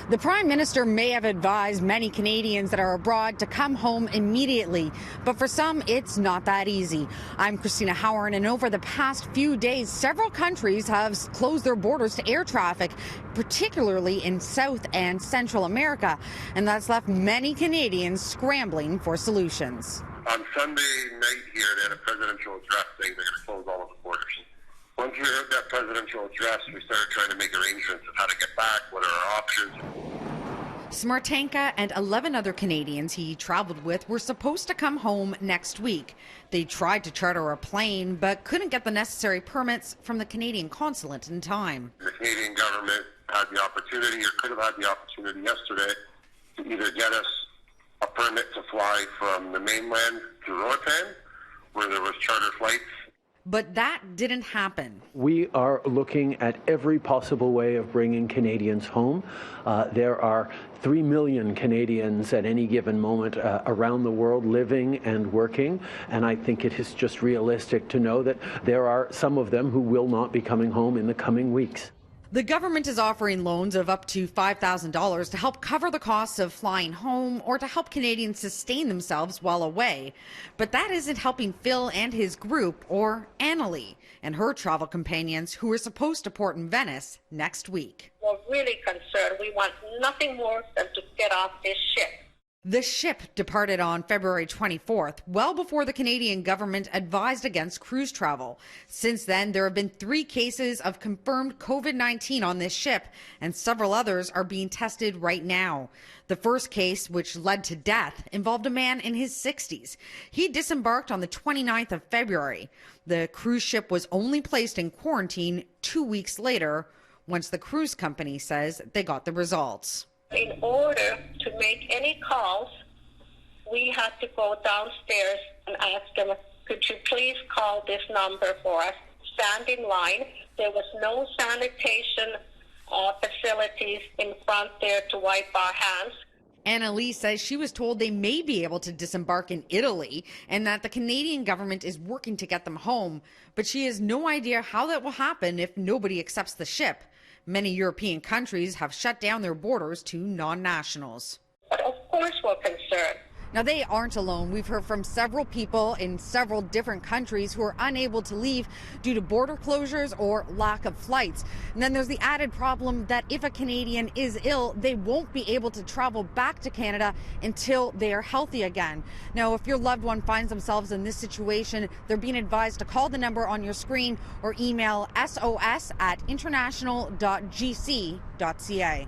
The Prime Minister may have advised many Canadians that are abroad to come home immediately, but for some, it's not that easy. I'm Cristina Howorun, and over the past few days, several countries have closed their borders to air traffic, particularly in South and Central America, and that's left many Canadians scrambling for solutions. On Sunday night here, they had a presidential address saying they're going to close all of the borders. Once we heard that presidential address, we started trying to make arrangements of how to get back, what are our options. Smartanka and 11 other Canadians he traveled with were supposed to come home next week. They tried to charter a plane, but couldn't get the necessary permits from the Canadian consulate in time. The Canadian government had the opportunity, or could have had the opportunity yesterday, to either get us a permit to fly from the mainland to Roatan, where there was charter flights. But that didn't happen. We are looking at every possible way of bringing Canadians home. There are 3 million Canadians at any given moment around the world living and working, and I think it is just realistic to know that there are some of them who will not be coming home in the coming weeks. The government is offering loans of up to $5,000 to help cover the costs of flying home or to help Canadians sustain themselves while away. But that isn't helping Phil and his group, or Annalie and her travel companions, who are supposed to port in Venice next week. We're really concerned. We want nothing more than to get off this ship. The ship departed on February 24th, well before the Canadian government advised against cruise travel. Since then, there have been 3 cases of confirmed COVID-19 on this ship, and several others are being tested right now. The first case, which led to death, involved a man in his 60s. He disembarked on the 29th of February. The cruise ship was only placed in quarantine 2 weeks later, once the cruise company says they got the results. In order to make any calls, we had to go downstairs and ask them, could you please call this number for us? Stand in line. There was no sanitation facilities in front there to wipe our hands. Annalie says she was told they may be able to disembark in Italy and that the Canadian government is working to get them home, but she has no idea how that will happen if nobody accepts the ship. Many European countries have shut down their borders to non-nationals. But of course we're concerned. Now, they aren't alone. We've heard from several people in several different countries who are unable to leave due to border closures or lack of flights. And then there's the added problem that if a Canadian is ill, they won't be able to travel back to Canada until they are healthy again. Now, if your loved one finds themselves in this situation, they're being advised to call the number on your screen or email sos@international.gc.ca.